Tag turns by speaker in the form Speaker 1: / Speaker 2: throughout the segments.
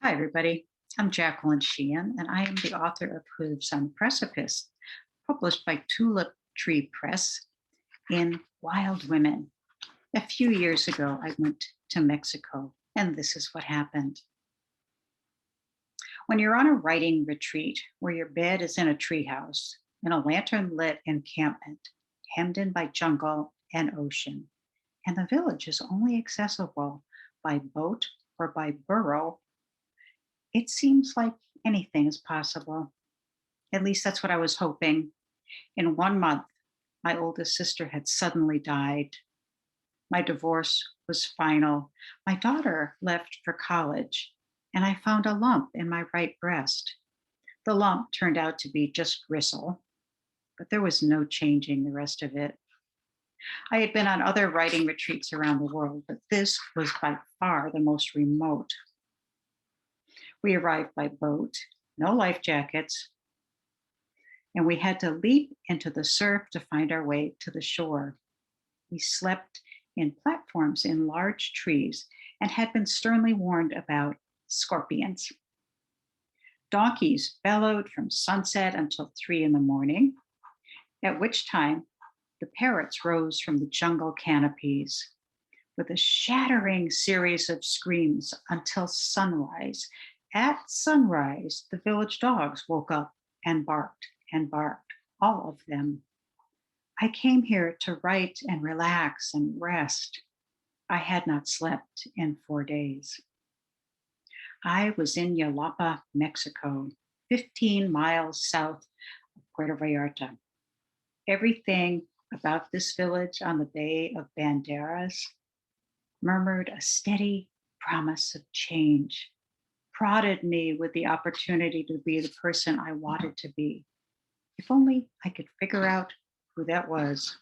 Speaker 1: Hi, everybody. I'm Jacqueline Sheehan, and I am the author of Hooves on Precipice, published by TulipTree Press in Wild Women. A few years ago, I went to Mexico, and this is what happened. When you're on a writing retreat where your bed is in a treehouse, in a lantern lit encampment, hemmed in by jungle and ocean, and the village is only accessible by boat or by burro, it seems like anything is possible. At least that's what I was hoping. In 1 month, my oldest sister had suddenly died. My divorce was final. My daughter left for college, and I found a lump in my right breast. The lump turned out to be just gristle, but there was no changing the rest of it. I had been on other writing retreats around the world, but this was by far the most remote. We arrived by boat, no life jackets, and we had to leap into the surf to find our way to the shore. We slept in platforms in large trees and had been sternly warned about scorpions. Donkeys bellowed from sunset until 3 in the morning, at which time the parrots rose from the jungle canopies with a shattering series of screams until sunrise. At sunrise, the village dogs woke up and barked, all of them. I came here to write and relax and rest. I had not slept in 4 days. I was in Yalapa, Mexico, 15 miles south of Puerto Vallarta. Everything about this village on the Bay of Banderas murmured a steady promise of change, prodded me with the opportunity to be the person I wanted to be. If only I could figure out who that was.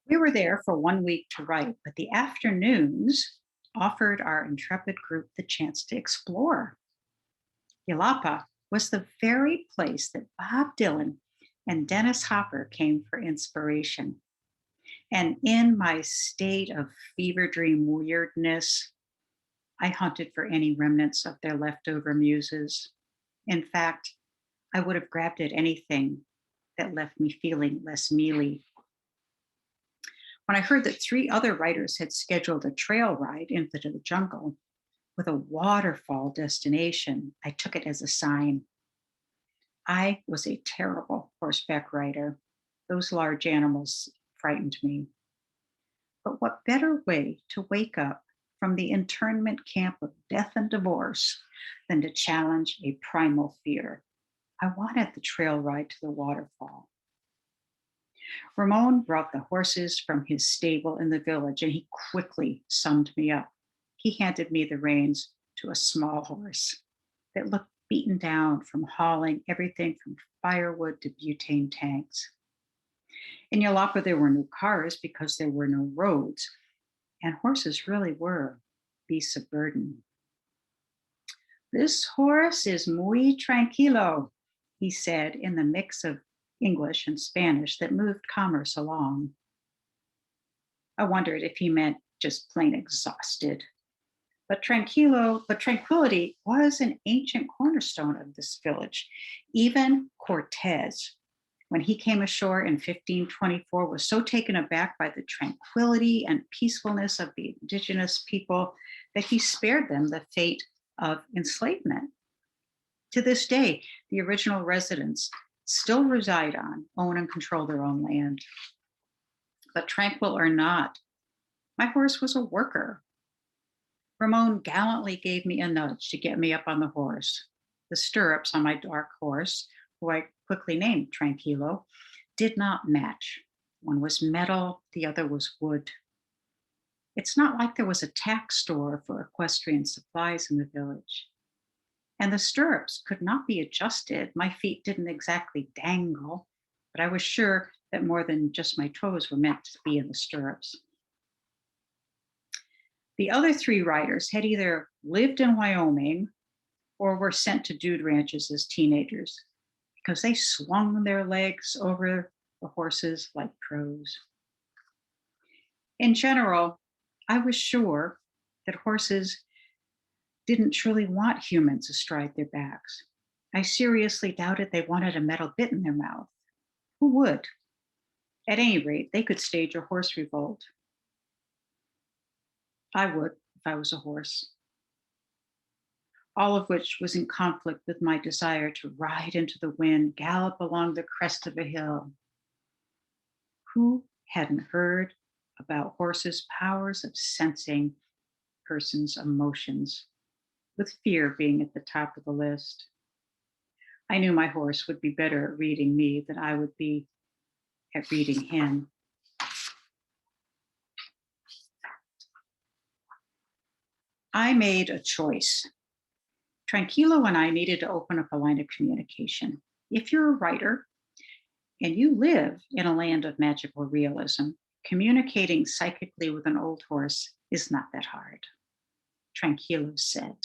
Speaker 1: We were there for 1 week to write, but the afternoons offered our intrepid group the chance to explore. Yalapa was the very place that Bob Dylan and Dennis Hopper came for inspiration. And in my state of fever dream weirdness, I hunted for any remnants of their leftover muses. In fact, I would have grabbed at anything that left me feeling less mealy. When I heard that 3 other writers had scheduled a trail ride into the jungle with a waterfall destination, I took it as a sign. I was a terrible horseback rider. Those large animals frightened me. But what better way to wake up from the internment camp of death and divorce than to challenge a primal fear? I wanted the trail ride to the waterfall. Ramon brought the horses from his stable in the village, and he quickly summed me up. He handed me the reins to a small horse that looked beaten down from hauling everything from firewood to butane tanks. In Yalapa, there were no cars because there were no roads, and horses really were beasts of burden. "This horse is muy tranquilo," he said in the mix of English and Spanish that moved commerce along. I wondered if he meant just plain exhausted. But tranquility was an ancient cornerstone of this village. Even Cortez, when he came ashore in 1524, was so taken aback by the tranquility and peacefulness of the indigenous people that he spared them the fate of enslavement. To this day, the original residents still reside on, own, and control their own land. But tranquil or not, my horse was a worker. Ramon gallantly gave me a nudge to get me up on the horse. The stirrups on my dark horse, who I quickly named Tranquilo, did not match. One was metal, the other was wood. It's not like there was a tack store for equestrian supplies in the village. And the stirrups could not be adjusted. My feet didn't exactly dangle, but I was sure that more than just my toes were meant to be in the stirrups. The other 3 riders had either lived in Wyoming or were sent to dude ranches as teenagers because they swung their legs over the horses like pros. In general, I was sure that horses didn't truly want humans astride their backs. I seriously doubted they wanted a metal bit in their mouth. Who would? At any rate, they could stage a horse revolt. I would if I was a horse, all of which was in conflict with my desire to ride into the wind, gallop along the crest of a hill. Who hadn't heard about horses' powers of sensing person's emotions, with fear being at the top of the list? I knew my horse would be better at reading me than I would be at reading him. I made a choice. Tranquilo and I needed to open up a line of communication. If you're a writer and you live in a land of magical realism, communicating psychically with an old horse is not that hard. Tranquilo said,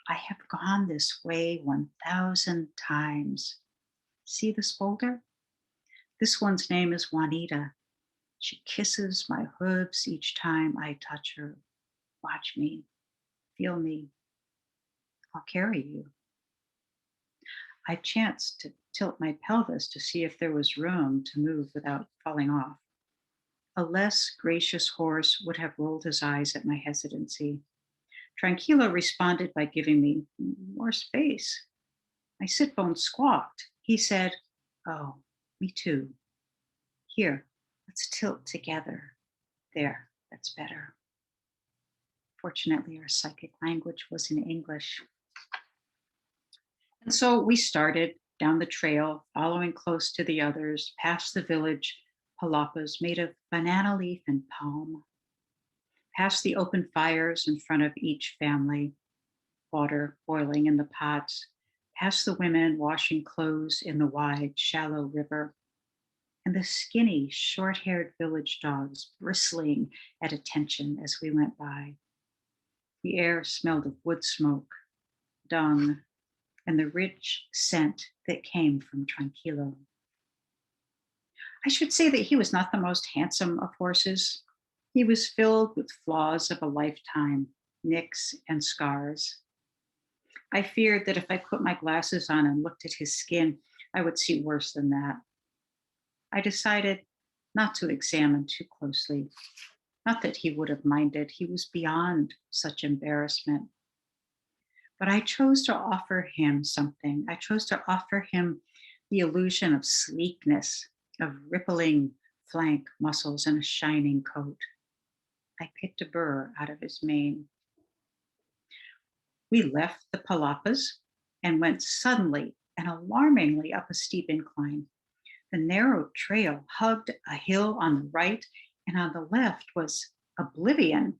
Speaker 1: I have gone this way 1,000 times. See this boulder? This one's name is Juanita. She kisses my hooves each time I touch her. Watch me, feel me. I'll carry you. I chanced to tilt my pelvis to see if there was room to move without falling off. A less gracious horse would have rolled his eyes at my hesitancy. Tranquilo responded by giving me more space. My sit bone squawked. He said, oh, me too. Here, let's tilt together. There, that's better. Fortunately, our psychic language was in English. And so we started down the trail, following close to the others, past the village palapas made of banana leaf and palm, past the open fires in front of each family, water boiling in the pots, past the women washing clothes in the wide, shallow river, and the skinny, short-haired village dogs bristling at attention as we went by. The air smelled of wood smoke, dung, and the rich scent that came from Tranquilo. I should say that he was not the most handsome of horses. He was filled with flaws of a lifetime, nicks and scars. I feared that if I put my glasses on and looked at his skin, I would see worse than that. I decided not to examine too closely. Not that he would have minded, he was beyond such embarrassment. But I chose to offer him something. I chose to offer him the illusion of sleekness, of rippling flank muscles and a shining coat. I picked a burr out of his mane. We left the palapas and went suddenly and alarmingly up a steep incline. The narrow trail hugged a hill on the right, and on the left was oblivion,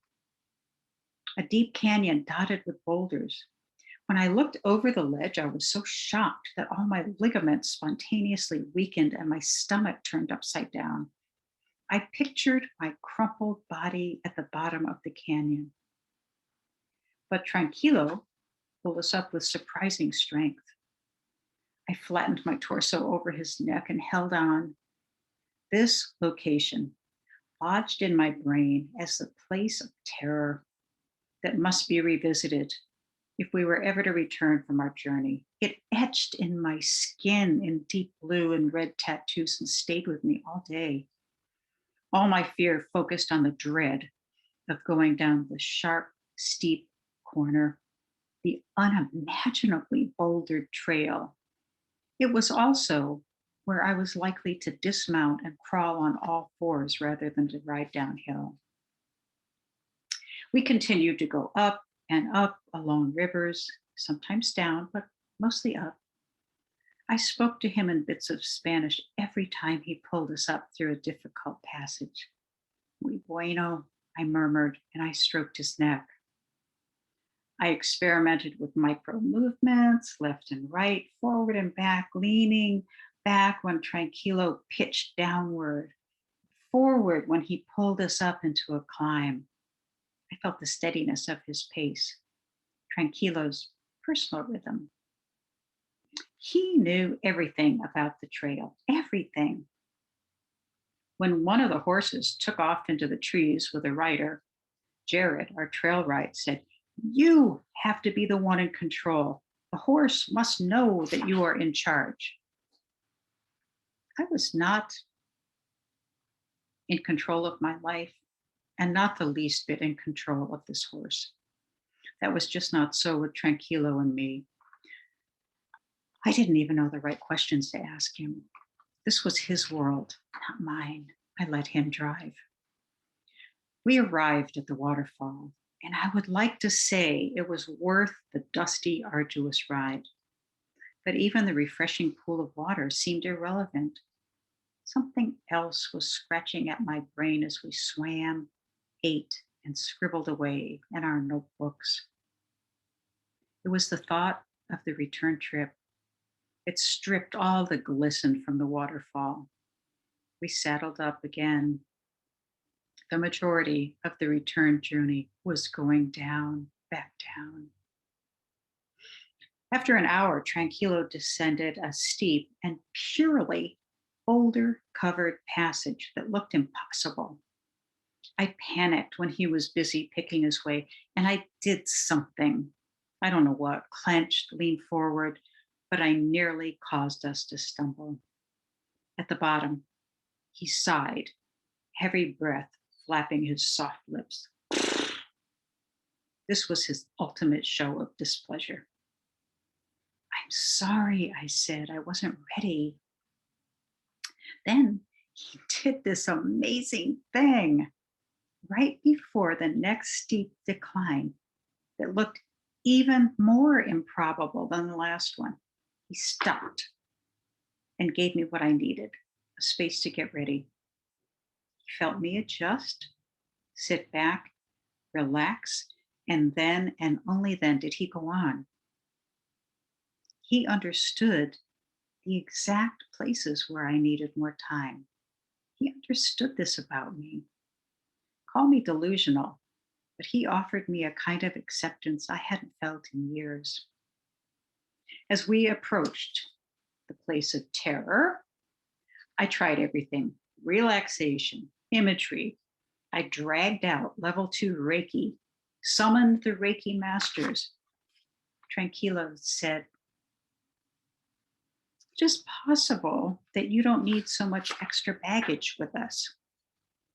Speaker 1: a deep canyon dotted with boulders. When I looked over the ledge, I was so shocked that all my ligaments spontaneously weakened and my stomach turned upside down. I pictured my crumpled body at the bottom of the canyon. But Tranquilo pulled us up with surprising strength. I flattened my torso over his neck and held on. This location lodged in my brain as the place of terror that must be revisited if we were ever to return from our journey. It etched in my skin in deep blue and red tattoos and stayed with me all day. All my fear focused on the dread of going down the sharp, steep corner, the unimaginably bouldered trail. It was also where I was likely to dismount and crawl on all fours rather than to ride downhill. We continued to go up and up along rivers, sometimes down, but mostly up. I spoke to him in bits of Spanish every time he pulled us up through a difficult passage. Muy bueno, I murmured, and I stroked his neck. I experimented with micro movements, left and right, forward and back, leaning back when Tranquilo pitched downward, forward when he pulled us up into a climb. I felt the steadiness of his pace, Tranquilo's personal rhythm. He knew everything about the trail, everything. When one of the horses took off into the trees with a rider, Jared, our trail guide, said, You have to be the one in control. The horse must know that you are in charge. I was not in control of my life and not the least bit in control of this horse. That was just not so with Tranquilo and me. I didn't even know the right questions to ask him. This was his world, not mine. I let him drive. We arrived at the waterfall, and I would like to say it was worth the dusty, arduous ride. But even the refreshing pool of water seemed irrelevant. Something else was scratching at my brain as we swam, ate, and scribbled away in our notebooks. It was the thought of the return trip. It stripped all the glisten from the waterfall. We saddled up again. The majority of the return journey was going down, back down. After an hour, Tranquilo descended a steep and purely boulder covered passage that looked impossible. I panicked when he was busy picking his way, and I did something. I don't know what, clenched, leaned forward, but I nearly caused us to stumble. At the bottom, he sighed, heavy breath flapping his soft lips. This was his ultimate show of displeasure. I'm sorry, I said. I wasn't ready. Then he did this amazing thing right before the next steep decline that looked even more improbable than the last one. He stopped and gave me what I needed, a space to get ready. He felt me adjust, sit back, relax, and then and only then did he go on. He understood the exact places where I needed more time. He understood this about me. Call me delusional, but he offered me a kind of acceptance I hadn't felt in years. As we approached the place of terror, I tried everything: relaxation, imagery. I dragged out level 2 Reiki, summoned the Reiki masters. Tranquilo said, "It's just possible that you don't need so much extra baggage with us."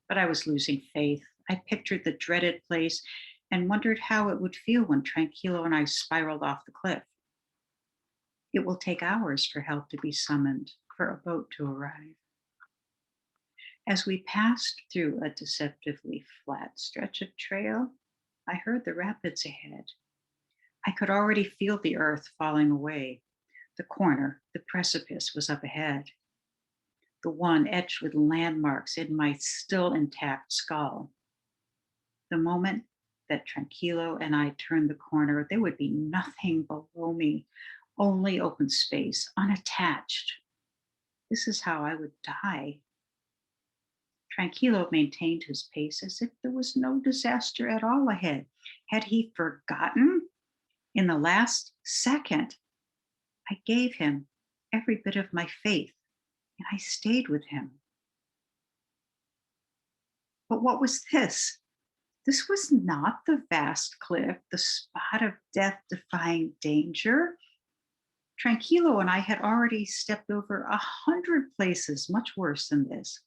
Speaker 1: But I was losing faith. I pictured the dreaded place and wondered how it would feel when Tranquilo and I spiraled off the cliff. It will take hours for help to be summoned, for a boat to arrive. As we passed through a deceptively flat stretch of trail, I heard the rapids ahead. I could already feel the earth falling away. The corner, the precipice, was up ahead, the one etched with landmarks in my still intact skull. The moment that Tranquilo and I turned the corner, there would be nothing below me, only open space, unattached. This is how I would die. Tranquilo maintained his pace as if there was no disaster at all ahead. Had he forgotten? In the last second, I gave him every bit of my faith, and I stayed with him. But what was this? This was not the vast cliff, the spot of death defying danger. Tranquilo and I had already stepped over 100 places much worse than this.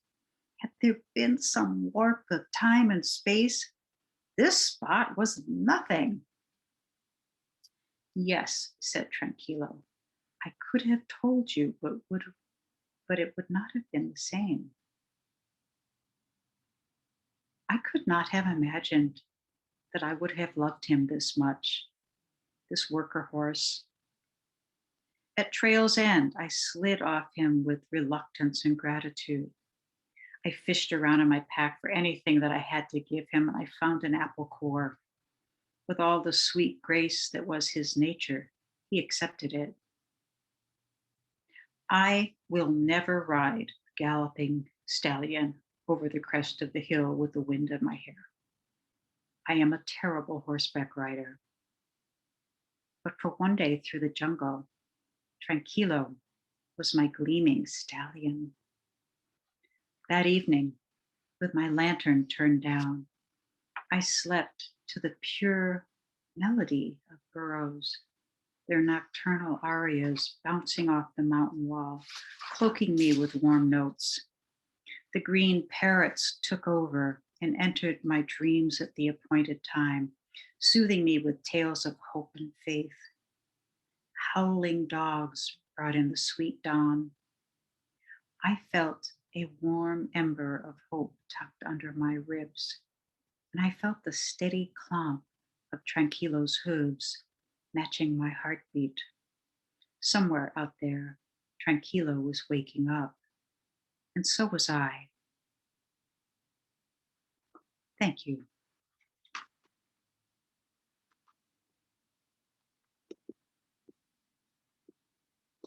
Speaker 1: Had there been some warp of time and space, this spot was nothing. Yes, said Tranquilo. I could have told you, but it would not have been the same. I could not have imagined that I would have loved him this much, this worker horse. At trail's end, I slid off him with reluctance and gratitude. I fished around in my pack for anything that I had to give him, and I found an apple core. With all the sweet grace that was his nature, he accepted it. I will never ride a galloping stallion over the crest of the hill with the wind in my hair. I am a terrible horseback rider. But for one day through the jungle, Tranquilo was my gleaming stallion. That evening, with my lantern turned down, I slept to the pure melody of burros, their nocturnal arias bouncing off the mountain wall, cloaking me with warm notes. The green parrots took over and entered my dreams at the appointed time, soothing me with tales of hope and faith. Howling dogs brought in the sweet dawn. I felt a warm ember of hope tucked under my ribs, and I felt the steady clomp of Tranquilo's hooves matching my heartbeat. Somewhere out there, Tranquilo was waking up, and so was I. Thank you.